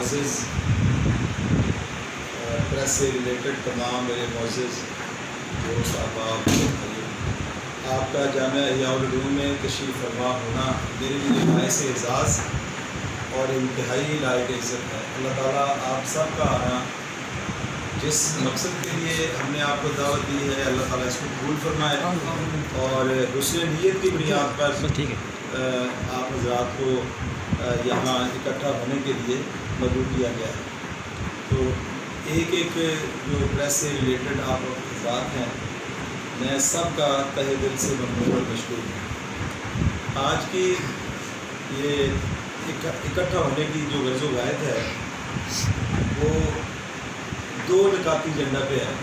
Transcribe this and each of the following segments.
معزز پریس سے ریلیٹڈ تمام میرے معزز دوست احباب، آپ کا جامعہ احیاء العلوم میں تشریف فرما ہونا میرے لیے باعث اعزاز اور انتہائی لائق عزت ہے۔ اللہ تعالیٰ آپ سب کا آنا جس مقصد کے لیے ہم نے آپ کو دعوت دی ہے، اللہ تعالیٰ اس کو قبول فرمائے اور حسن نیت کی بنیاد پر آپ حضرات کو یہاں اکٹھا ہونے کے لیے مدعو کیا گیا ہے۔ تو ایک ایک جو پریس سے ریلیٹڈ آپ حضرات ہیں، میں سب کا تہہ دل سے ممنون اور مشکور ہوں۔ آج کی یہ اکٹھا ہونے کی جو غرض و غایت ہے وہ دو نکاتی ایجنڈا پہ ہے۔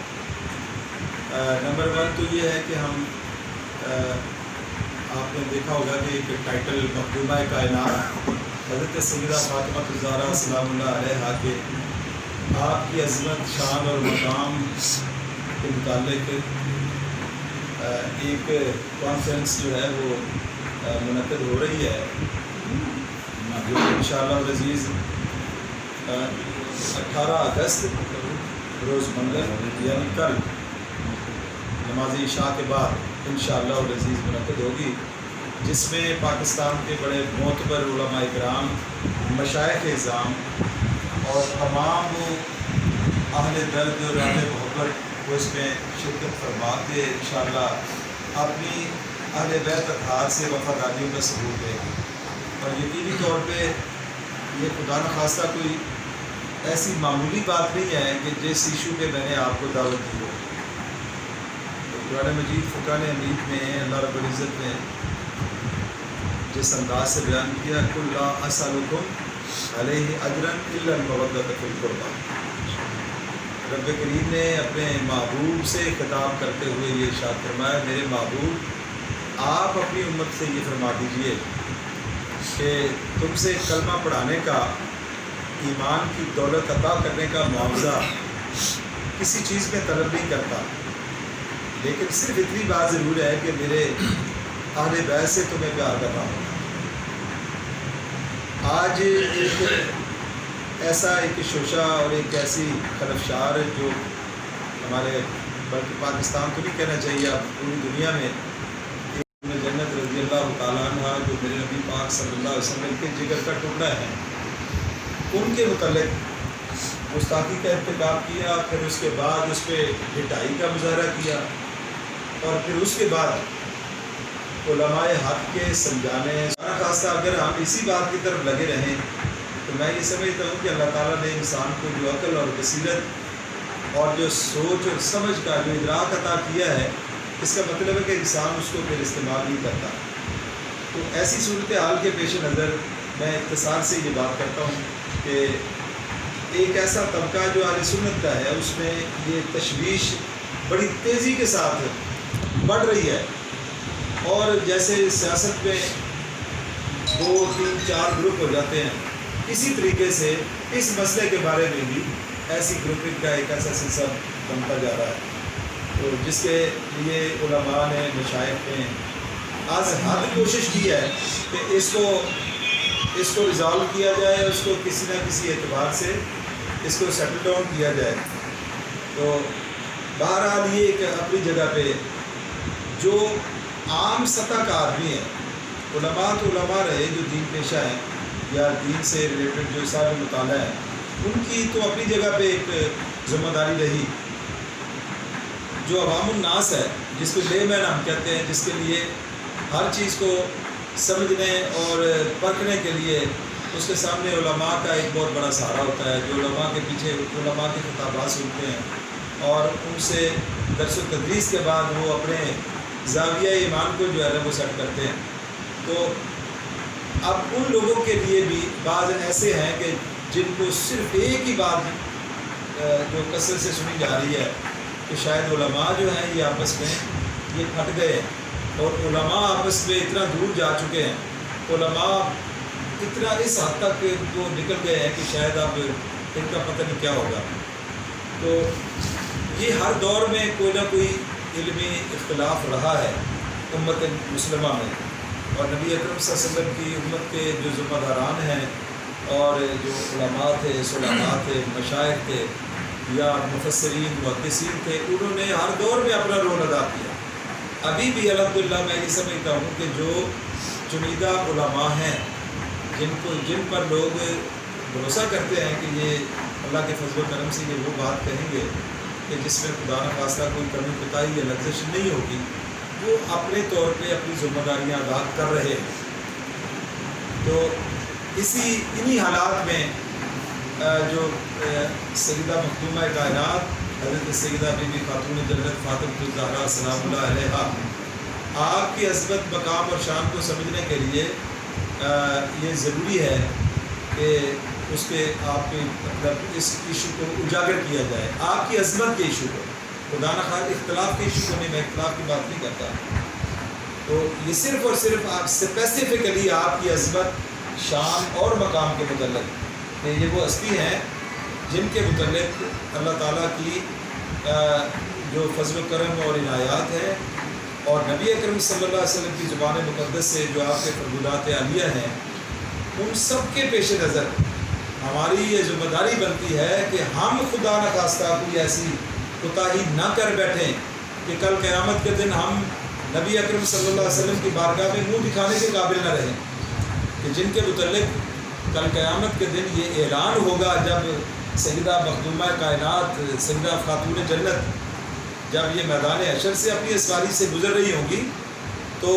نمبر 1 تو یہ ہے کہ ہم آپ نے دیکھا ہوگا کہ ایک ٹائٹل مخدومہ کائنات حضرت سیدہ فاطمہ الزہرا سلام اللہ علیہا کے آپ کی عظمت، شان اور مقام کے متعلق ایک کانفرنس جو ہے وہ منعقد ہو رہی ہے، جو انشاءاللہ العزیز 18 اگست روز منگل یعنی کل نماز عشاء کے بعد انشاءاللہ العزیز منعقد ہوگی، جس میں پاکستان کے بڑے معتبر علماء اکرام، مشائخ اعظام اور تمام وہ اہل درد اور اہل محبت وہ اس میں شرکت فرما کے انشاءاللہ اپنی اہل بیت اطہار سے وفاداریوں کا ثبوت دیں گے۔ اور یقینی طور پہ یہ خدا نخواستہ کوئی ایسی معمولی بات نہیں ہے کہ جس ایشو پہ میں نے آپ کو دعوت دی ہو۔ قرآن مجید فرقان حمید میں اللہ رب العزت نے جس انداز سے بیان کیا، قُلْ لَا أَسْأَلُكُمْ عَلَيْهِ أَجْرًا إِلَّا الْمَوَدَّةَ فِي الْقُرْبَى۔ رب کریم نے اپنے محبوب سے خطاب کرتے ہوئے یہ ارشاد فرمایا، میرے محبوب آپ اپنی امت سے یہ فرما دیجئے کہ تم سے کلمہ پڑھانے کا، ایمان کی دولت عطا کرنے کا معاوضہ کسی چیز میں طلب نہیں کرتا، لیکن صرف اتنی بات ضرور ہے کہ میرے اہل بیت سے تمہیں پیار کرنا ہوگا۔ آج ایسا ایک شوشہ اور ایک ایسی خلفشار جو ہمارے بلکہ پاکستان تو نہیں کہنا چاہیے، اب پوری دنیا میں جنت رضی اللہ تعالیٰ عنہ جو میرے نبی پاک صلی اللہ علیہ وسلم کے جگر کا ٹکڑا ہے، ان کے متعلق گستاخی کا ارتکاب کیا، پھر اس کے بعد اس پہ ڈٹائی کا مظاہرہ کیا، اور پھر اس کے بعد علماء حق کے سمجھانے خاصہ اگر ہم اسی بات کی طرف لگے رہیں تو میں یہ سمجھتا ہوں کہ اللہ تعالیٰ نے انسان کو جو عقل اور بصیرت اور جو سوچ اور سمجھ کا جو ادراک عطا کیا ہے، اس کا مطلب ہے کہ انسان اس کو پھر استعمال نہیں کرتا۔ تو ایسی صورتحال کے پیش نظر میں اختصار سے یہ بات کرتا ہوں کہ ایک ایسا طبقہ جو اہل سنت کا ہے، اس میں یہ تشویش بڑی تیزی کے ساتھ بڑھ رہی ہے، اور جیسے سیاست میں 2 3 4 گروپ ہو جاتے ہیں، اسی طریقے سے اس مسئلے کے بارے میں بھی ایسی گروپنگ کا ایک ایسا سلسلہ بنتا جا رہا ہے، تو جس کے لیے علماء نے، مشائخ نے آج حد کوشش کی ہے کہ اس کو ریزالو کیا جائے، اس کو کسی نہ کسی اعتبار سے اس کو سیٹل ڈاؤن کیا جائے۔ تو بہرحال یہ ایک اپنی جگہ پہ جو عام سطح کا آدمی ہے، علماء تو علماء رہے جو دین پیشہ ہیں یا دین سے ریلیٹڈ جو صاحب مطالعہ ہے، ان کی تو اپنی جگہ پہ ایک ذمہ داری رہی۔ جو عوام الناس ہے، جس کو لے مین ہم کہتے ہیں، جس کے لیے ہر چیز کو سمجھنے اور پرکھنے کے لیے اس کے سامنے علماء کا ایک بہت بڑا سہارا ہوتا ہے، جو علماء کے پیچھے علماء کے خطابات سنتے ہیں اور ان سے درس و تدریس کے بعد وہ اپنے زاویہ ایمان کو جو ہے وہ سیٹ کرتے ہیں۔ تو اب ان لوگوں کے لیے بھی بعض ایسے ہیں کہ جن کو صرف ایک ہی بات جو کثرت سے سنی جا رہی ہے کہ شاید علماء جو ہیں یہ آپس میں یہ پھٹ گئے ہیں، اور علماء آپس میں اتنا دور جا چکے ہیں، علماء اتنا اس حد تک وہ نکل گئے ہیں کہ شاید اب ان کا پتہ نہیں کیا ہوگا۔ تو یہ ہر دور میں کوئی نہ کوئی علمی اختلاف رہا ہے امت مسلمہ میں، اور نبی اکرم صلی اللہ علیہ وسلم کی امت کے جو ذمہ داران ہیں اور جو علماء تھے، صلحاء تھے، مشائخ تھے یا مفسرین محدثین تھے، انہوں نے ہر دور میں اپنا رول ادا کیا۔ ابھی بھی الحمدللہ میں یہ سمجھتا ہوں کہ جو چنیدہ علماء ہیں جن پر لوگ بھروسہ کرتے ہیں کہ یہ اللہ کے فضل و کرم سے یہ وہ بات کہیں گے کہ جس میں خدا نخواستہ کوئی کمی کوتاہی یا لغزش نہیں ہوگی، وہ اپنے طور پہ اپنی ذمہ داریاں ادا کر رہے ہیں۔ تو انہی حالات میں جو سیدہ مخدومہ کائنات حضرت سیدہ بی بی خاتون جنت فاطمہ الزہرا سلام اللہ علیہا، آپ کی عظمت، مقام اور شان کو سمجھنے کے لیے یہ ضروری ہے کہ اس کے آپ کے مطلب اس ایشو کو اجاگر کیا جائے، آپ کی عظمت کے ایشو کو، خدا نخواستہ اختلاف کے ایشو کو نہیں، میں اختلاف کی بات نہیں کرتا۔ تو یہ صرف اور صرف آپ اسپیسیفکلی آپ کی عظمت، شان اور مقام کے متعلق کہ یہ وہ ہستی ہیں جن کے متعلق اللہ تعالیٰ کی جو فضل و کرم اور عنایات ہے، اور نبی اکرم صلی اللہ علیہ وسلم کی زبان مقدس سے جو آپ کے فرمودات عالیہ ہیں، ان سب کے پیش نظر ہماری یہ ذمہ داری بنتی ہے کہ ہم خدا نخواستہ کوئی ایسی کوتاہی نہ کر بیٹھیں کہ کل قیامت کے دن ہم نبی اکرم صلی اللہ علیہ وسلم کی بارگاہ میں منہ دکھانے کے قابل نہ رہیں، کہ جن کے متعلق کل قیامت کے دن یہ اعلان ہوگا جب سیدہ مخدومہ کائنات سیدہ خاتون جنت جب یہ میدان حشر سے اپنی اسواری سے گزر رہی ہوں گی، تو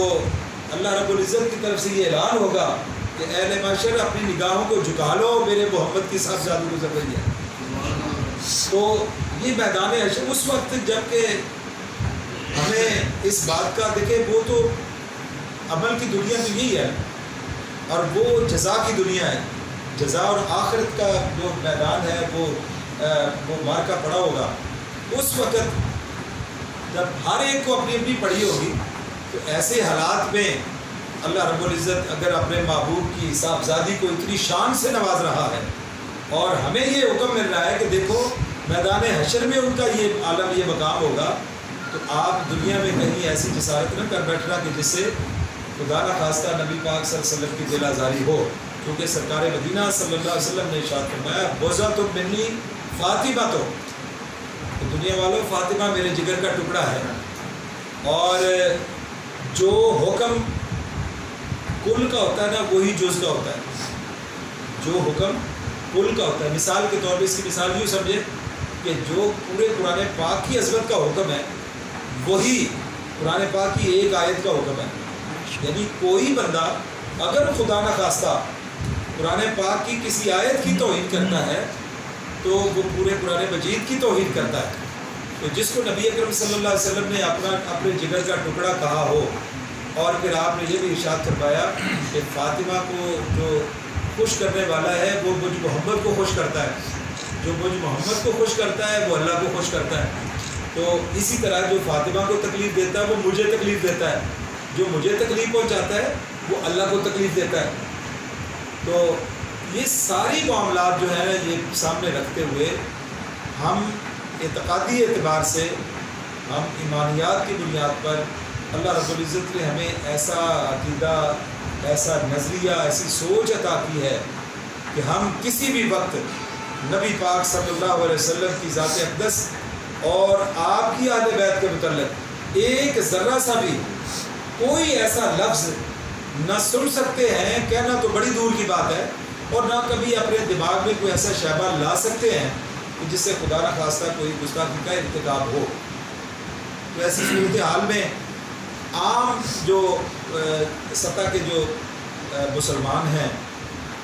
اللہ رب العزت کی طرف سے یہ اعلان ہوگا کہ اہل محشر اپنی نگاہوں کو جھکا لو، میرے محمد کی صاحبزادی گزر رہی ہے۔ تو یہ میدان حشر اس وقت جب کہ ہمیں اس بات کا دیکھیں، وہ تو عمل کی دنیا تو یہی ہے اور وہ جزا کی دنیا ہے، جزا اور آخرت کا جو میدان ہے وہ مارکا پڑا ہوگا۔ اس وقت جب ہر ایک کو اپنی اپنی پڑھی ہوگی، تو ایسے حالات میں اللہ رب العزت اگر اپنے محبوب کی صاحبزادی کو اتنی شان سے نواز رہا ہے اور ہمیں یہ حکم مل رہا ہے کہ دیکھو میدان حشر میں ان کا یہ عالم، یہ مقام ہوگا، تو آپ دنیا میں کہیں ایسی جسارت نہ کر بیٹھنا کہ جس سے خدا نخواستہ نبی پاک صلی اللہ علیہ وسلم کی دل آزاری ہو، کیونکہ سرکار مدینہ صلی اللہ علیہ وسلم نے ارشاد فرمایا بُضعۃ منی فاطمہ، تو دنیا والوں فاطمہ میرے جگر کا ٹکڑا ہے، اور جو حکم کل کا ہوتا ہے نا وہی جز کا ہوتا ہے، جو حکم کل کا ہوتا ہے۔ مثال کے طور پہ اس کی مثال یوں سمجھے کہ جو پورے قرآن پاک کی عظمت کا حکم ہے وہی قرآن پاک کی ایک آیت کا حکم ہے، یعنی کوئی بندہ اگر خدا نخواستہ قرآن پاک کی کسی آیت کی توہین کرتا ہے تو وہ پورے قرآن مجید کی توہین کرتا ہے۔ تو جس کو نبی اکرم صلی اللہ علیہ وسلم نے اپنے جگر کا ٹکڑا کہا ہو، اور پھر آپ نے یہ بھی ارشاد فرمایا کہ فاطمہ کو جو خوش کرنے والا ہے وہ مجھ محمد کو خوش کرتا ہے، جو مجھ محمد کو خوش کرتا ہے وہ اللہ کو خوش کرتا ہے۔ تو اسی طرح جو فاطمہ کو تکلیف دیتا ہے وہ مجھے تکلیف دیتا ہے، جو مجھے تکلیف پہنچاتا ہے وہ اللہ کو تکلیف دیتا ہے۔ تو یہ ساری معاملات جو ہیں یہ سامنے رکھتے ہوئے ہم اعتقادی اعتبار سے، ہم ایمانیات کی بنیاد پر اللہ رب العزت نے ہمیں ایسا عقیدہ، ایسا نظریہ، ایسی سوچ عطا کی ہے کہ ہم کسی بھی وقت نبی پاک صلی اللہ علیہ وسلم کی ذات اقدس اور آپ کی اہل بیت کے متعلق ایک ذرہ سا بھی کوئی ایسا لفظ نہ سن سکتے ہیں، کہنا تو بڑی دور کی بات ہے، اور نہ کبھی اپنے دماغ میں کوئی ایسا شائبہ لا سکتے ہیں کہ جس سے خدا نخواستہ کوئی گستاخی کا ارتکاب ہو۔ تو ایسی صورتحال میں عام جو سطح کے جو مسلمان ہیں،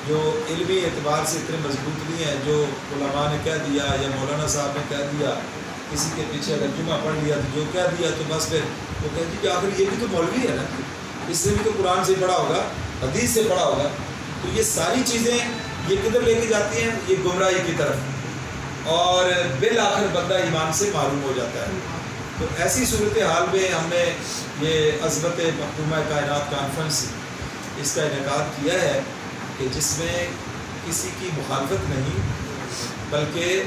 جو علمی اعتبار سے اتنے مضبوط نہیں ہیں، جو علماء نے کہہ دیا یا مولانا صاحب نے کہہ دیا، کسی کے پیچھے اگر جمعہ پڑھ لیا تو جو کہہ دیا تو بس پھر وہ کہتے ہیں کہ آخر یہ بھی تو مولوی ہے نا، اس سے بھی تو قرآن سے پڑھا ہوگا، حدیث سے پڑھا ہوگا۔ تو یہ ساری چیزیں یہ کدھر لے کے جاتی ہیں؟ یہ گمراہی کی طرف، اور بالآخر بندہ ایمان سے معروم ہو جاتا ہے۔ تو ایسی صورتحال میں ہم نے یہ عظمت مخدومہ کائنات کانفرنس اس کا انعقاد کیا ہے کہ جس میں کسی کی مخالفت نہیں، بلکہ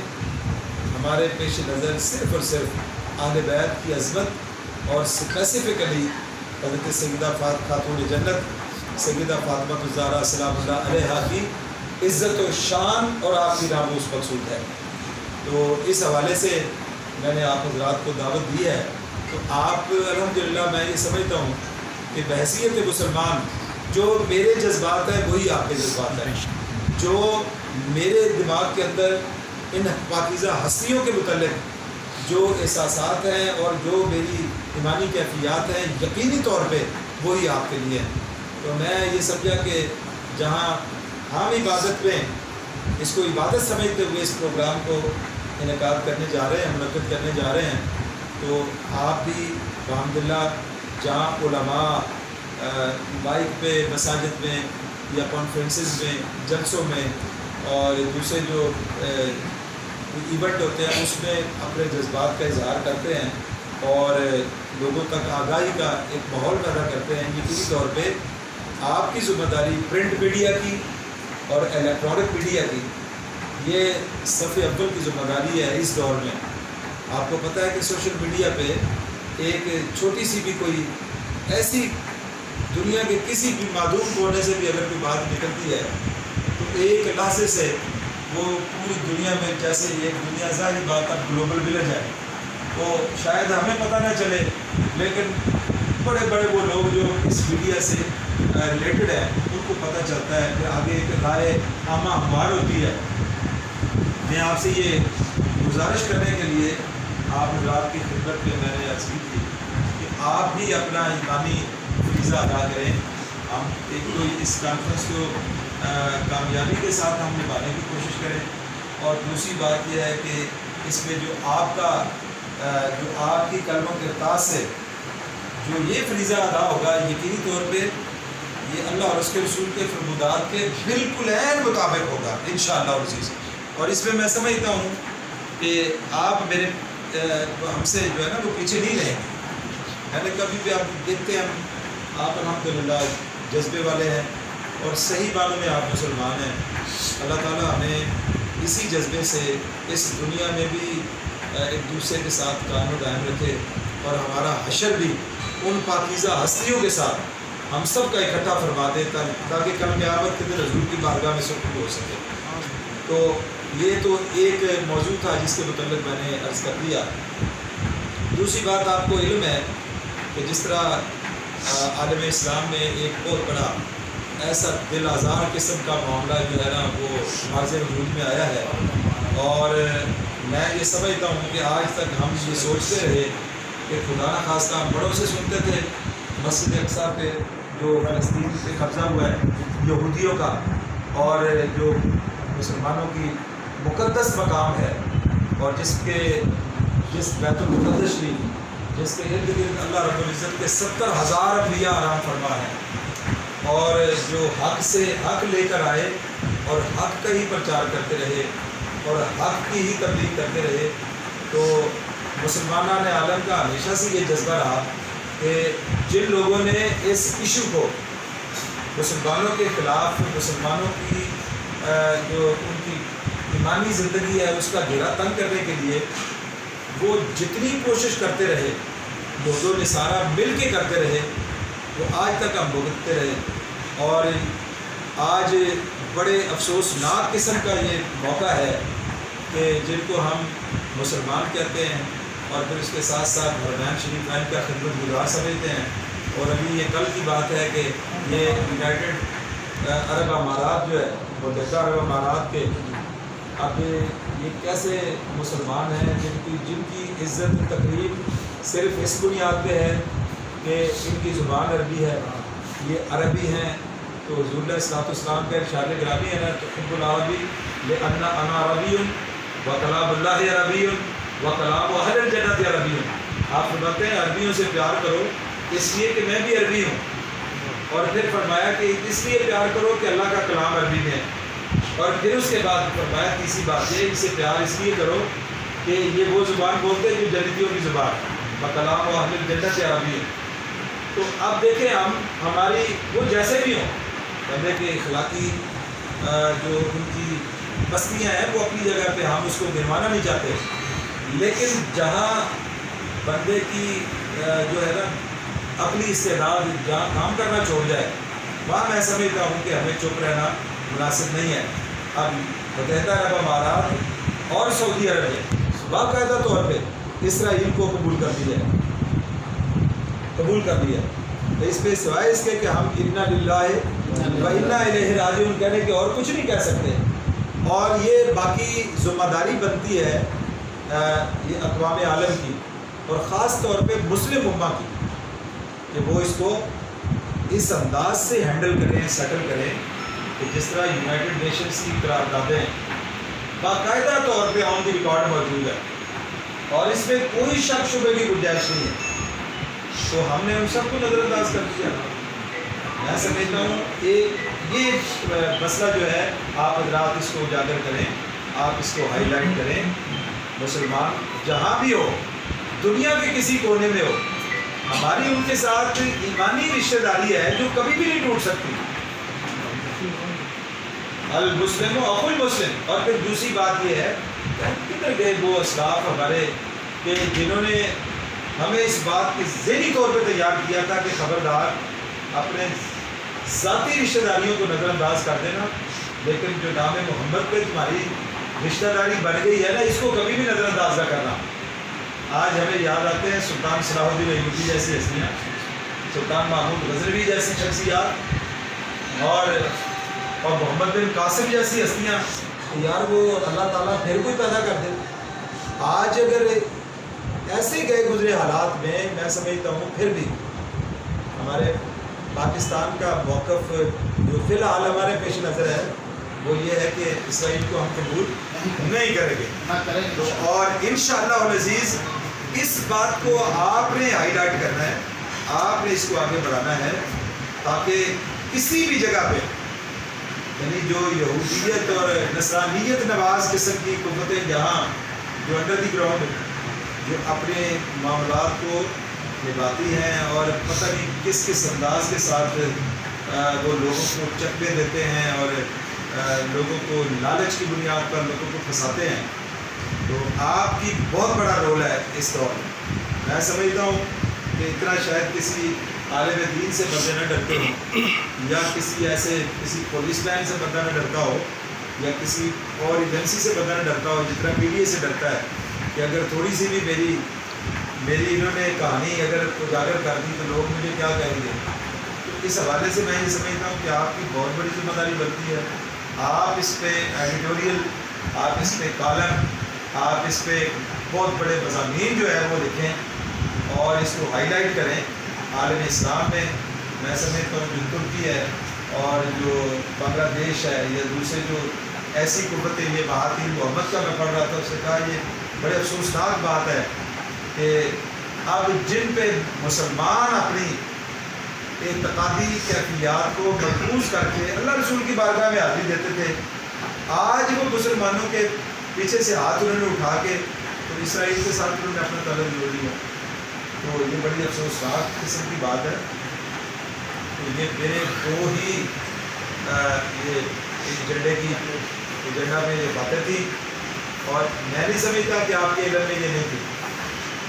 ہمارے پیش نظر صرف اور صرف اہل بیت کی عظمت اور اسپیسیفکلی حضرت سیدہ خاتون جنت سیدہ فاطمہ الزہرا سلام اللہ علیہا کی عزت و شان اور آپ کی ناموس مقصود ہے۔ تو اس حوالے سے میں نے آپ حضرات کو دعوت دی ہے، تو آپ الحمدللہ میں یہ سمجھتا ہوں کہ بحیثیت مسلمان جو میرے جذبات ہیں وہی آپ کے جذبات ہیں، جو میرے دماغ کے اندر ان پاکیزہ ہستیوں کے متعلق جو احساسات ہیں اور جو میری ایمانی کیفیات ہیں یقینی طور پہ وہی آپ کے لیے ہیں۔ تو میں یہ سمجھا کہ جہاں ہم عبادت میں اس کو عبادت سمجھتے ہوئے اس پروگرام کو انعقاد کرنے جا رہے ہیں، منعقد کرنے جا رہے ہیں، تو آپ بھی الحمدللہ جہاں علماء مائک پہ مساجد میں یا کانفرنسز میں جلسوں میں اور دوسرے جو ایونٹ ہوتے ہیں اس میں اپنے جذبات کا اظہار کرتے ہیں اور لوگوں تک آگاہی کا ایک ماحول پیدا کرتے ہیں، یقینی طور پہ آپ کی ذمہ داری پرنٹ میڈیا کی اور الیکٹرانک میڈیا کی یہ صف اول کی ذمہ داری ہے اس دور میں۔ آپ کو پتہ ہے کہ سوشل میڈیا پہ ایک چھوٹی سی بھی کوئی ایسی دنیا کے کسی بھی معدوم کونے سے بھی اگر کوئی بات نکلتی ہے تو ایک لحظے سے وہ پوری دنیا میں، جیسے ایک دنیا ظاہری بات اب گلوبل ولیج ہے، تو شاید ہمیں پتہ نہ چلے لیکن بڑے بڑے وہ لوگ جو اس میڈیا سے ریلیٹڈ ہیں ان کو پتہ چلتا ہے، پھر آگے ایک رائے عامہ ہموار ہوتی ہے۔ میں آپ سے یہ گزارش کرنے کے لیے آپ حضرات کی خدمت میں نے عرض کی تھی کہ آپ بھی اپنا ایمانی فریضہ ادا کریں۔ ہم ایک تو اس کانفرنس کو کامیابی کے ساتھ ہم نبھانے کی کوشش کریں، اور دوسری بات یہ ہے کہ اس میں جو آپ کی کلمہ کرتاز سے جو یہ فریضہ ادا ہوگا یقینی طور پہ یہ اللہ اور اس کے رسول کے فرمودات کے بالکل عین مطابق ہوگا انشاءاللہ العزیز۔ اور اس میں سمجھتا ہوں کہ آپ میرے ہم سے جو ہے نا وہ پیچھے نہیں رہیں گے، یعنی کبھی بھی آپ دیکھتے ہیں آپ الحمدللہ جذبے والے ہیں اور صحیح معنوں میں آپ مسلمان ہیں۔ اللہ تعالیٰ ہمیں اسی جذبے سے اس دنیا میں بھی ایک دوسرے کے ساتھ قائم و دائم رکھے اور ہمارا حشر بھی ان پاکیزہ ہستیوں کے ساتھ ہم سب کا اکٹھا فرما دے تاکہ کل قیامت کے دن حضور کی بارگاہ میں سب ہو سکے۔ تو یہ تو ایک موضوع تھا جس کے متعلق میں نے عرض کر دیا۔ دوسری بات آپ کو علم ہے کہ جس طرح عالم اسلام میں ایک بہت بڑا ایسا دل آزار قسم کا معاملہ جو ہے نا وہ واضح وجود میں آیا ہے، اور میں یہ سمجھتا ہوں کہ آج تک ہم یہ سوچتے رہے کہ خدا نخواستہ ہم بڑوں سے سنتے تھے مسجد اقصیٰ پہ جو فلسطین پہ قبضہ ہوا ہے یہودیوں کا، اور جو مسلمانوں کی مقدس مقام ہے، اور جس بیت المقدس شریف جس کے ارد گرد اللہ رب العزت کے 70,000 انبیاء آرام فرما ہیں، اور جو حق سے حق لے کر آئے اور حق کا ہی پرچار کرتے رہے اور حق کی ہی تبلیغ کرتے رہے، تو مسلمانان عالم کا ہمیشہ سے یہ جذبہ رہا کہ جن لوگوں نے اس ایشو کو مسلمانوں کے خلاف، مسلمانوں کی جو ان کی ایمانی زندگی ہے اس کا گھیرا تنگ کرنے کے لیے وہ جتنی کوشش کرتے رہے، یہود و نصارہ مل کے کرتے رہے، وہ آج تک ہم بھگتتے رہے، اور آج بڑے افسوسناک قسم کا یہ موقع ہے کہ جن کو ہم مسلمان کہتے ہیں اور پھر اس کے ساتھ ساتھ حرمین شریفین کا خدمت گزار سمجھتے ہیں، اور ابھی یہ کل کی بات ہے کہ یہ یونائٹڈ عرب امارات جو ہے متحدہ عرب امارات کے اب یہ کیسے مسلمان ہیں جن کی عزت تقریب صرف اس بنیاد پہ ہے کہ ان کی زبان عربی ہے، یہ عربی ہیں، تو حضور علیہ الصلوۃ والسلام کا ارشاد گرامی ہے نا تحب العربی لأن انا عربی و کلام اللہ عربی و کلام اہل الجنت عربی۔ آپ فرماتے ہیں عربیوں سے پیار کرو اس لیے کہ میں بھی عربی ہوں، اور پھر فرمایا کہ اس لیے پیار کرو کہ اللہ کا کلام عربی میں ہے، اور پھر اس کے بعد فرمایا تیسری بات یہ اسے پیار اس لیے کرو کہ یہ وہ زبان بولتے ہیں جو جنتیوں کی زبان بکلام و اہل الجنت عربی ہے۔ تو اب دیکھیں ہماری وہ جیسے بھی ہوں، بندے کے اخلاقی جو ان کی بستیاں ہیں وہ اپنی جگہ پہ، ہم اس کو گروانا نہیں چاہتے، لیکن جہاں بندے کی جو ہے نا اپنی استعداد جہاں کام کرنا چھوڑ جائے وہاں میں سمجھتا ہوں کہ ہمیں چپ رہنا مناسب نہیں ہے۔ اب متحدہ عرب امارات اور سعودی عرب نے باقاعدہ طور پہ اسرائیل کو قبول کر دیا تو اس پہ سوائے اس کے کہ ہم انا للہ و انا الیہ راجعون کہنے کے اور کچھ نہیں کہہ سکتے. اور یہ باقی ذمہ داری بنتی ہے یہ اقوام عالم کی اور خاص طور پہ مسلم امہ کی کہ وہ اس کو اس انداز سے ہینڈل کریں, سیٹل کریں کہ جس طرح یونائٹڈ نیشنز کی قراردادیں باقاعدہ طور پہ آن دی ریکارڈ موجود ہے اور اس میں کوئی شک شبے کی گنجائش نہیں ہے, تو ہم نے ان سب کو نظر انداز کر دیا. میں سمجھتا ہوں یہ مسئلہ جو ہے آپ حضرات اس کو اجاگر کریں, آپ اس کو ہائی لائٹ کریں. مسلمان جہاں بھی ہو, دنیا کے کسی کونے میں ہو, ہماری ان کے ساتھ ایمانی رشتہ داری ہے جو کبھی بھی نہیں ٹوٹ سکتی. المسلم و اخو المسلم. اور پھر دوسری بات یہ ہے کدھر گئے وہ اسلاف ہمارے کہ جنہوں نے ہمیں اس بات کی ذہنی طور پہ تیار کیا تھا کہ خبردار اپنے ذاتی رشتہ داریوں کو نظر انداز کر دینا, لیکن جو نام محمد پہ تمہاری رشتہ داری بن گئی ہے نا, اس کو کبھی بھی نظر انداز نہ کرنا. آج ہمیں یاد آتے ہیں سلطان صلاح الدین ایوبی جیسی ہستیاں, سلطان محمود غزنوی جیسی شخصیات اور محمد بن قاسم جیسی ہستیاں. یار وہ اللہ تعالیٰ پھر کوئی پیدا کر دے. آج اگر ایسے گئے گزرے حالات میں سمجھتا ہوں پھر بھی ہمارے پاکستان کا موقف جو فی الحال ہمارے پیش نظر ہے وہ یہ ہے کہ اسرائیل کو ہم قبول نہیں کریں گے. اور انشاءاللہ العزیز اس بات کو آپ نے ہائی لائٹ کرنا ہے, آپ نے اس کو آگے بڑھانا ہے تاکہ کسی بھی جگہ پہ یعنی جو یہودیت اور نصرانیت نواز قسم کی قوتیں جہاں جو انڈر دی گراؤنڈ جو اپنے معاملات کو نبھاتی ہیں اور پتہ نہیں کس کس انداز کے ساتھ وہ لوگوں کو چکمے دیتے ہیں اور لوگوں کو لالچ کی بنیاد پر لوگوں کو پھنساتے ہیں, تو آپ کی بہت بڑا رول ہے اس دور میں. میں سمجھتا ہوں کہ اتنا شاید کسی عالم دین سے بندے نہ ڈرتے ہوں یا کسی پولیس مین سے بندہ نہ ڈرتا ہو یا کسی اور ایجنسی سے بندہ نہ ڈرتا ہو جتنا میڈیا سے ڈرتا ہے کہ اگر تھوڑی سی بھی میری انہوں نے کہانی اگر اجاگر کر دی تو لوگ مجھے کیا کہیں گے. تو اس حوالے سے میں یہ سمجھتا ہوں کہ آپ کی بہت بڑی ذمہ داری بنتی ہے. آپ اس پہ ایڈیٹوریل, آپ اس پہ کالم, آپ اس پہ بہت بڑے مضامین جو ہے وہ لکھیں اور اس کو ہائی لائٹ کریں. عالم اسلام میں سمجھتا ہوں جو ترکی ہے اور جو بنگلہ دیش ہے یا دوسرے جو ایسی قوتیں, یہ بہادر محمد کا میں پڑھ رہا تھا, اس نے کہا یہ بڑے افسوسناک بات ہے کہ اب جن پہ مسلمان اپنی اعتقادی کیفیات کو محفوظ کر کے اللہ رسول کی بارگاہ میں حاضری دیتے تھے, آج وہ مسلمانوں کے پیچھے سے ہاتھ انہوں نے اٹھا کے تو اسرائیل کے ساتھ انہوں نے اپنا تعلق جوڑ دیا. تو یہ بڑی افسوسناک قسم کی بات ہے. تو یہ میرے دو ہی یہ ایجنڈے کی ایجنڈا میں یہ باتیں تھیں اور میں نہیں سمجھتا کہ آپ کے علم میں یہ نہیں تھی.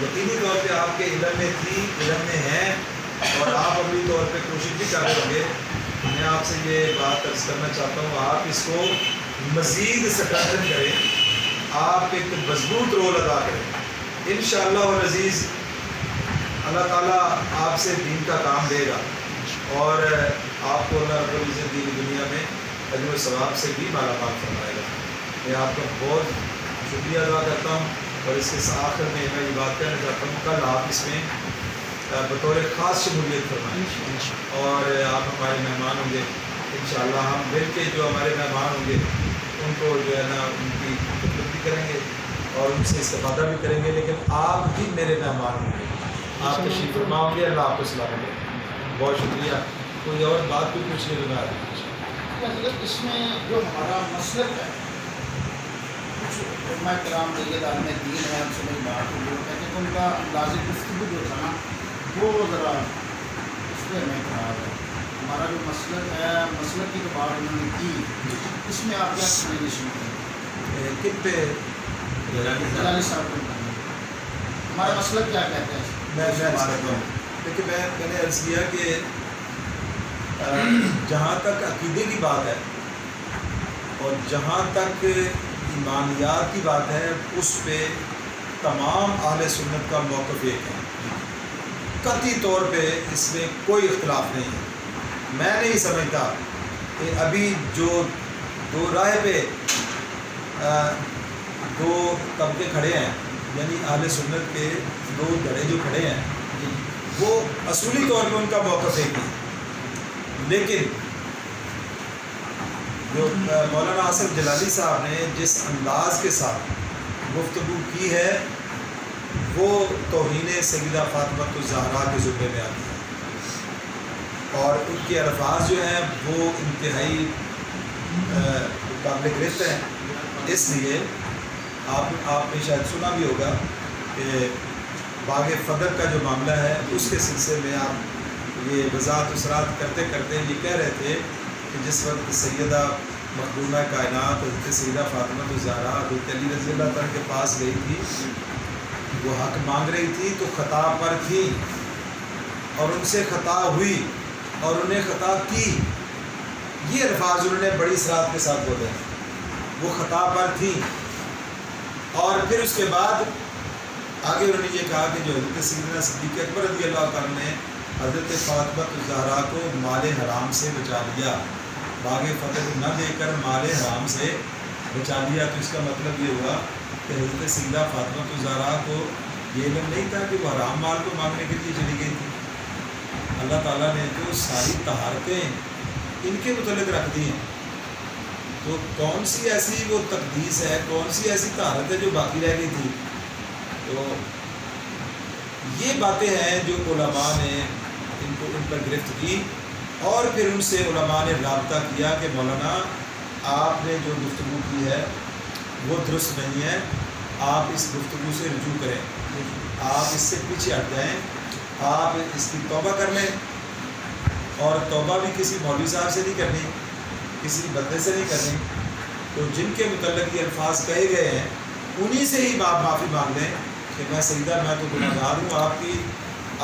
یقینی طور پہ آپ کے علم میں تھی, علم میں ہیں اور آپ عملی طور پہ کوشش بھی کر رہے ہوں گے. میں آپ سے یہ بات عرض کرنا چاہتا ہوں, آپ اس کو مزید سٹرگن کریں, آپ ایک مضبوط رول ادا کریں. انشاءاللہ العزیز اللہ تعالیٰ آپ سے دین کا کام دے گا اور آپ کو اللہ رب العزت دین دنیا میں اجر و ثواب سے بھی مالا مال فرمائے گا. میں آپ کا بہت شکریہ ادا کرتا ہوں اور اس کے آخر میں یہ بات کہنا چاہتا ہوں کل آپ اس میں بطور خاص شمولیت فرمائیں اور آپ ہمارے مہمان ہوں گے. انشاءاللہ ہم مل کے جو ہمارے مہمان ہوں گے ان کو جو ہے نا ان کی خدمت بھی کریں گے اور ان سے استفادہ بھی کریں گے, لیکن آپ بھی میرے مہمان ہوں گے, آپ تشریف فرما ہوں گے. اللہ آپ کو سلام ہے. بہت شکریہ. کوئی اور بات بھی پوچھنے لگا ہے اس میں جو ہمارا مسلک ہے علماء کرام جید عالم دین ہے, ہم سے میری بات ہوئی, وہ کہتے ہیں کہ ان کا انداز گفتگو جو تھا نا وہ ذرا اس پہ ہمیں خراب ہے. ہمارا جو مسلک ہے, مسلک کی جو بات انہوں نے کی, اس میں آپ کیا ایکسپلینیشن کریں کن پہ جلالی صاحب کو ہمارا مسلک کیا کہتے ہیں؟ دیکھیے میں نے عرض کیا کہ جہاں تک عقیدے کی بات ہے اور جہاں تک ایمانیات کی بات ہے اس پہ تمام اہل سنت کا موقف ایک ہے، قطعی طور پہ اس میں کوئی اختلاف نہیں ہے۔ میں نہیں سمجھتا کہ ابھی جو دو راہ پہ دو طبقے کھڑے ہیں، یعنی اہل سنت کے دو دھڑے جو کھڑے ہیں، وہ اصولی طور پہ ان کا موقف ایک ہے، لیکن جو مولانا آصف جلالی صاحب نے جس انداز کے ساتھ گفتگو کی ہے وہ توہین سیدہ فاطمہ الزہرا کے زمرے میں آتی ہے، اور ان کے الفاظ جو ہیں وہ انتہائی قابل گرفت ہیں۔ اس لیے آپ نے شاید سنا بھی ہوگا کہ باغ فدر کا جو معاملہ ہے اس کے سلسلے میں آپ یہ وضاحت اسرات کرتے کرتے یہ کہہ رہے تھے کہ جس وقت سیدہ مخدومہ کائنات حضرت سیدہ فاطمہ الزہرا حضرت علی رضی اللہ تعالیٰ کے پاس گئی تھی، وہ حق مانگ رہی تھی تو خطا پر تھی، اور ان سے خطا ہوئی اور انہیں خطا کی، یہ الفاظ انہوں نے بڑی صراحت کے ساتھ بولے، وہ خطا پر تھی۔ اور پھر اس کے بعد آگے انہوں نے یہ کہا کہ جو حضرت سیدنا صدیق اکبر رضی اللہ تعالیٰ نے حضرت فاطمہ الزہرا کو مال حرام سے بچا لیا، باغ فتح نہ دے کر مال حرام سے بچا لیا، تو اس کا مطلب یہ ہوا کہ حضرت سیدہ فاطمہ الزہرا کو یہ علم نہیں تھا کہ وہ حرام مال کو مانگنے کے لیے چلی گئی تھی۔ اللہ تعالیٰ نے تو ساری طہارتیں ان کے متعلق رکھ دی ہیں، تو کون سی ایسی وہ تقدیس ہے، کون سی ایسی طہارت ہے جو باقی رہ گئی تھی؟ تو یہ باتیں ہیں جو علماء نے ان پر گرفت کی، اور پھر ان سے علماء نے رابطہ کیا کہ مولانا آپ نے جو گفتگو کی ہے وہ درست نہیں ہے، آپ اس گفتگو سے رجوع کریں، آپ اس سے پیچھے ہٹ جائیں، آپ اس کی توبہ کر لیں، اور توبہ بھی کسی مولوی صاحب سے نہیں کرنی، کسی بندے سے نہیں کرنی، تو جن کے متعلق یہ الفاظ کہے گئے ہیں انہی سے ہی آپ معافی مانگ لیں کہ میں سیدہ میں تو گناہ گار ہوں،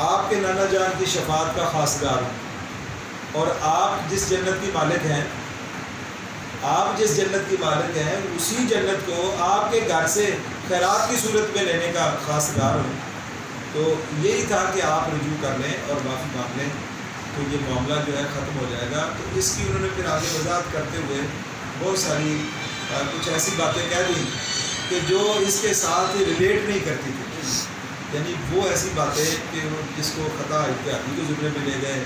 آپ کے نانا جان کی شفاعت کا خواستگار ہوں، اور آپ جس جنت کی مالک ہیں، آپ جس جنت کی مالک ہیں اسی جنت کو آپ کے گھر سے خیرات کی صورت میں لینے کا خواستگار ہوں۔ تو یہی تھا کہ آپ رجوع کر لیں اور معافی مانگ لیں، تو یہ معاملہ جو ہے ختم ہو جائے گا۔ تو اس کی انہوں نے پھر آگے وضاحت کرتے ہوئے بہت ساری کچھ ایسی باتیں کہہ دیں کہ جو اس کے ساتھ ریلیٹ نہیں کرتی تھی، یعنی وہ ایسی باتیں کہ جس کو خطا اتحادی کے زمرے میں لے گئے۔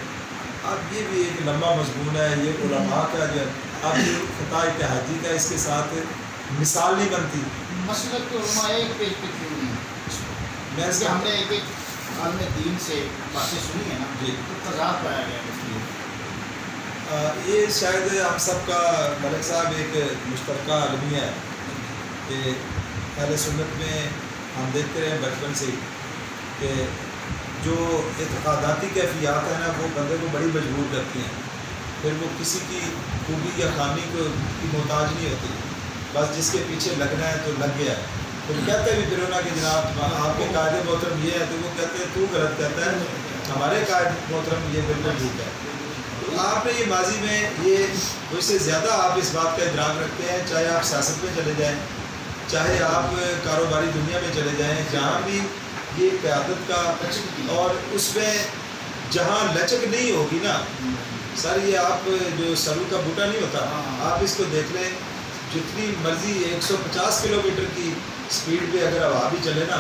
اب یہ بھی ایک لمبا مضمون ہے، یہ علماء کا جو اب یہ خطا اتحادی کا اس کے ساتھ مثال نہیں بنتی۔ مسلک کے علماء ایک پیج پہ کیوں نہیں؟ میں جیسے ہم نے ایک عالم دین سے باتیں سنی ہیں نا، جی تو تضاد پایا گیا اس لیے یہ شاید ہم سب کا ملک صاحب ایک مشترکہ عالمی ہے کہ اہل سنت میں ہم دیکھتے رہے بچپن سے ہی کہ جو اعتقاداتی کیفیات ہیں نا وہ بندے کو بڑی مجبور کرتی ہیں، پھر وہ کسی کی خوبی یا خامی کی محتاج نہیں ہوتی، بس جس کے پیچھے لگنا ہے تو لگ گیا ہے۔ تو کہتے بھی پھر کہ جناب آپ کے قائد محترم یہ ہے، تو وہ کہتے ہیں تو غلط کہتا ہے، ہمارے قائد محترم یہ بالکل ٹھیک ہے۔ تو آپ نے یہ ماضی میں یہ اس سے زیادہ آپ اس بات کا ادراک رکھتے ہیں، چاہے آپ سیاست میں چلے جائیں، چاہے آپ کاروباری دنیا میں چلے جائیں، جہاں بھی یہ قیادت کا اور اس میں جہاں لچک نہیں ہوگی نا سر، یہ آپ جو سرو کا بوٹا نہیں ہوتا، آپ اس کو دیکھ لیں، جتنی مرضی 150 کلومیٹر کی سپیڈ پہ اگر ہوا بھی چلے نا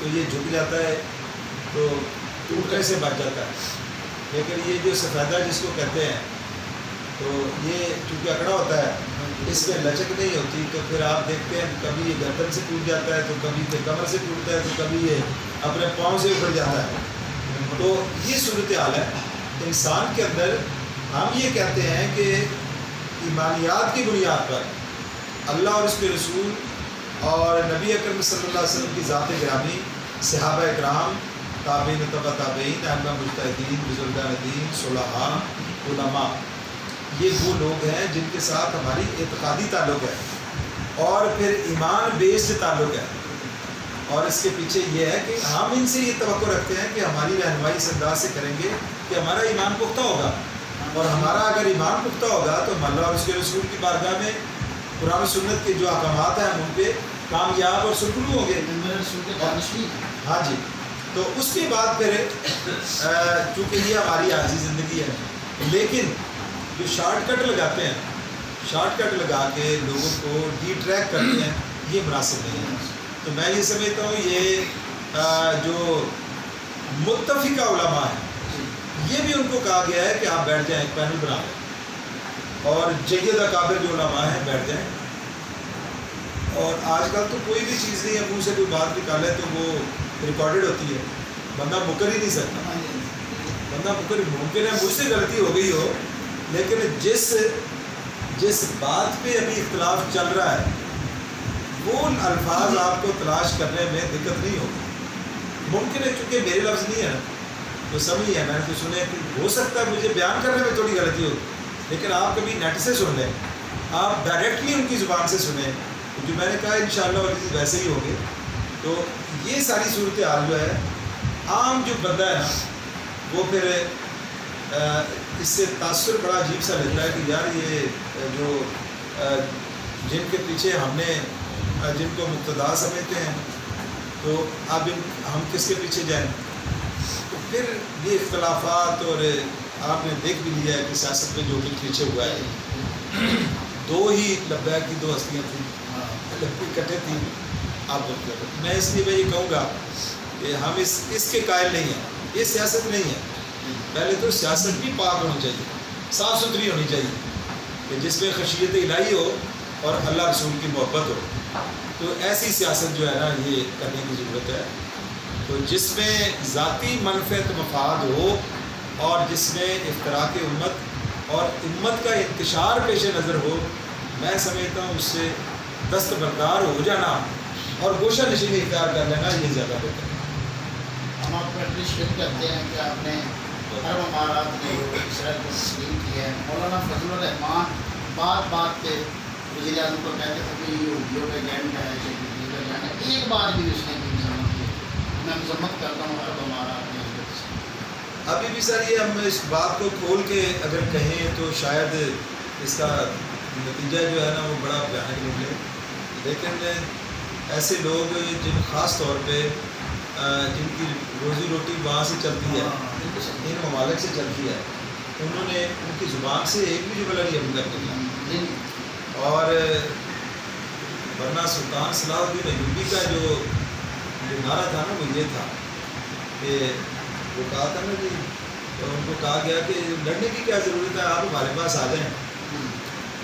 تو یہ جھک جاتا ہے، تو ٹوٹنے سے بچ جاتا ہے۔ لیکن یہ جو سفیدہ جس کو کہتے ہیں، تو یہ چونکہ اکڑا ہوتا ہے، اس میں لچک نہیں ہوتی، تو پھر آپ دیکھتے ہیں کبھی یہ گردن سے ٹوٹ جاتا ہے، تو کبھی کمر سے ٹوٹتا ہے، تو کبھی یہ اپنے پاؤں سے اکھڑ جاتا ہے۔ تو یہ صورتحال ہے انسان کے اندر۔ ہم یہ کہتے ہیں کہ ایمانیات کی بنیاد پر اللہ اور اس کے رسول اور نبی اکرم صلی اللہ علیہ وسلم کی ذات گرامی، صحابہ اکرام، تابعین تبع تابعین، ائمہ مجتہدین، بزرگان دین، صلحاء، علماء، یہ وہ لوگ ہیں جن کے ساتھ ہماری اعتقادی تعلق ہے، اور پھر ایمان بیسڈ تعلق ہے، اور اس کے پیچھے یہ ہے کہ ہم ان سے یہ توقع رکھتے ہیں کہ ہماری رہنمائی اس انداز سے کریں گے کہ ہمارا ایمان پختہ ہوگا، اور ہمارا اگر ایمان پختہ ہوگا تو اللہ اور اس کے رسول کی بارگاہ میں قرآن و سنت کے جو احکامات ہیں ہم ان پہ کامیاب اور سرخرو ہوں گے. میرے رسول کے جانشین ہیں. ہاں جی. تو اس کے بعد پھر چونکہ یہ ہماری عارضی زندگی ہے، لیکن جو شارٹ کٹ لگاتے ہیں، شارٹ کٹ لگا کے لوگوں کو ڈی ٹریک کرتے ہیں، یہ مناسب نہیں ہے. تو میں یہ سمجھتا ہوں یہ جو متفقہ علماء ہیں یہ بھی ان کو کہا گیا ہے کہ آپ بیٹھ جائیں، ایک پینل بنا لیں اور جید اکابر جو علماء ہیں بیٹھ جائیں. اور آج کل تو کوئی بھی چیز نہیں ہے، منہ سے کوئی بات نکالے تو وہ ریکارڈڈ ہوتی ہے، بندہ مکر ہی نہیں سکتا. بندہ مکر ممکن ہے مجھ سے غلطی ہو گئی ہو، لیکن جس بات پہ ابھی اختلاف چل رہا ہے وہ الفاظ آپ کو تلاش کرنے میں دقت نہیں ہوگی. ممکن ہے چونکہ میرے لفظ نہیں ہے نا، تو سمجھ ہے، میں نے تو سنے کہ ہو سکتا ہے مجھے بیان کرنے میں تھوڑی غلطی ہو، لیکن آپ کبھی نیٹ سے سن لیں، آپ ڈائریکٹلی ان کی زبان سے سنیں، جو میں نے کہا انشاءاللہ ویسے ہی ہوگے. تو یہ ساری صورتحال جو ہے عام جو بندہ ہے نا وہ پھر اس سے تاثر بڑا عجیب سا لیتا ہے کہ یار یہ جو جن کے پیچھے ہم نے جن کو مقتدا سمجھتے ہیں تو اب ہم کس کے پیچھے جائیں. تو پھر یہ اختلافات، اور آپ نے دیکھ بھی لیا ہے کہ سیاست میں جو بھی پیچھے ہوا ہے، دو ہی لبیک کی دو ہستیاں تھیں، اکٹھے تھیں. آپ میں اس لیے میں یہ کہوں گا کہ ہم اس کے قائل نہیں ہیں، یہ سیاست نہیں ہے. پہلے تو سیاست بھی پاک ہونی چاہیے، صاف ستھری ہونی چاہیے، کہ جس میں خشیت الہی ہو اور اللہ رسول کی محبت ہو. تو ایسی سیاست جو ہے نا یہ کرنے کی ضرورت ہے. تو جس میں ذاتی منفعت مفاد ہو اور جس میں افتراق امت اور امت کا انتشار پیش نظر ہو، میں سمجھتا ہوں اس سے دستبردار ہو جانا اور گوشہ نشینی اختیار کر لینا یہ زیادہ بہتر ہے. ہم آپ کو اپریشیٹ کرتے ہیں کہ آپ نے عرب امارات نے اسرائیل کو تسلیم کیا ہے. مولانا فضل الرحمان بات پہ وزیر اعظم کو کہتے تھے کہ یہودیوں کا ایجنٹ ہے، یہودیوں کا ایجنٹ ہے. ایک بار بھی اس نے مذمت کی. میں مذمت کرتا ہوں عرب امارات نے. ابھی بھی سر یہ ہم اس بات کو کھول کے اگر کہیں تو شاید اس کا نتیجہ جو ہے نا وہ بڑا بھیانک نکلے. لیکن ایسے لوگ جن خاص طور پہ جن کی روزی روٹی وہاں سے چلتی ہے، ان ممالک سے چلتی ہے، انہوں نے ان کی زبان سے ایک بھی جملہ نہیں ابھی تک نکلا. اور ورنہ سلطان صلاح الدین ایوبی کا جو نعرہ تھا نا وہ یہ تھا کہ وہ کہا تھا نا جی، تو ان کو کہا گیا کہ لڑنے کی کیا ضرورت ہے، آپ ہمارے پاس آ جائیں.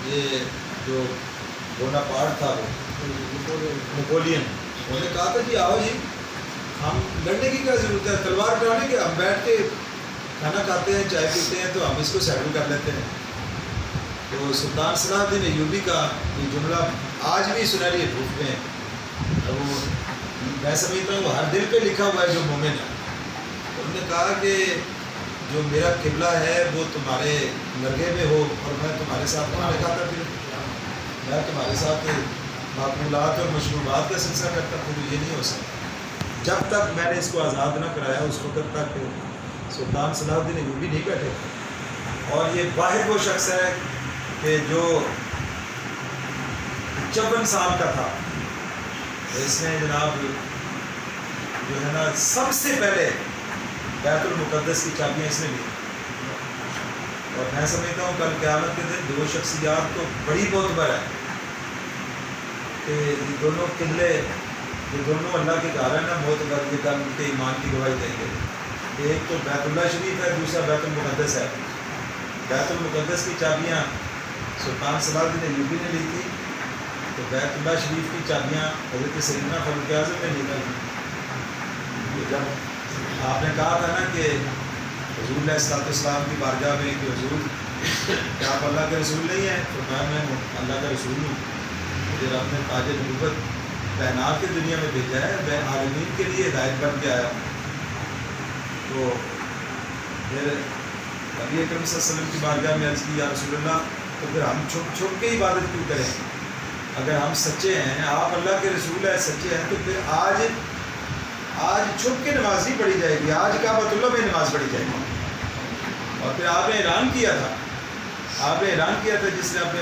یہ جو بوناپارٹ تھا وہ نیپولین، انہوں نے کہا تھا جی آؤ جی، ہم لڑنے کی کیا ضرورت ہے، تلوار اٹھانے کے، ہم بیٹھ کے کھانا کھاتے ہیں، چائے پیتے ہیں، تو ہم اس کو سیٹل کر لیتے ہیں. تو سلطان صلاح الدین ایوبی کا یہ جملہ آج بھی سنہری حروف میں ہے. وہ میں سمجھتا ہوں وہ ہر دل پہ لکھا ہوا ہے جو مومن ہے. انہوں نے کہا کہ جو میرا قبلہ ہے وہ تمہارے مرغے میں ہو اور میں تمہارے ساتھ وہاں لکھا تھا، پھر میں تمہارے ساتھ معقولات اور مشروبات کا سلسلہ کرتا ہوں. یہ نہیں ہو سکتا. جب تک میں نے اس کو آزاد نہ کرایا اس وقت تک سلطان صلاح الدین ایوبی نہیں بیٹھے. اور یہ واحد وہ شخص ہے کہ جو 55 سال کا تھا، اس نے جناب جو ہے نا سب سے پہلے بیت المقدس کی چابیاں اس نے لی. اور میں سمجھتا ہوں کل قیامت کے دن دو شخصیات تو بڑی معتبر ہے کہ یہ دونوں قبلے، یہ دونوں اللہ کے گھر ہیں نا، معتبر یہ کل ان کے ایمان کی گواہی دیں گے. ایک تو بیت اللہ شریف ہے، دوسرا بیت المقدس ہے. بیت المقدس کی چابیاں سلطان صلاح الدین ایوبی نے لی تھی، تو بیت اللہ شریف کی چابیاں حضرت سیدنا فاروق اعظم نے لی تھی. جب آپ نے کہا تھا نا کہ حضور علیہ السلام کی بارگاہ میں کہ حضور کیا آپ اللہ کے رسول نہیں ہیں، تو میں اللہ کا رسول ہوں. مجھے رب نے تاج نبوت پہنا کے دنیا میں بھیجا ہے، میں عالمین کے لیے ہدایت بن کے آیا ہوں. تو پھر نبی اکرم صلی اللہ علیہ وسلم کی بارگاہ میں عرض کی یا رسول اللہ، تو پھر ہم چھپ چھپ کے عبادت کیوں کریں؟ اگر ہم سچے ہیں، آپ اللہ کے رسول ہیں، سچے ہیں، تو پھر آج چھپ کے نماز نہیں پڑھی جائے گی، آج کعبۃ اللہ میں نماز پڑھی جائے گی. اور پھر آپ نے اعلان کیا تھا جس نے اپنے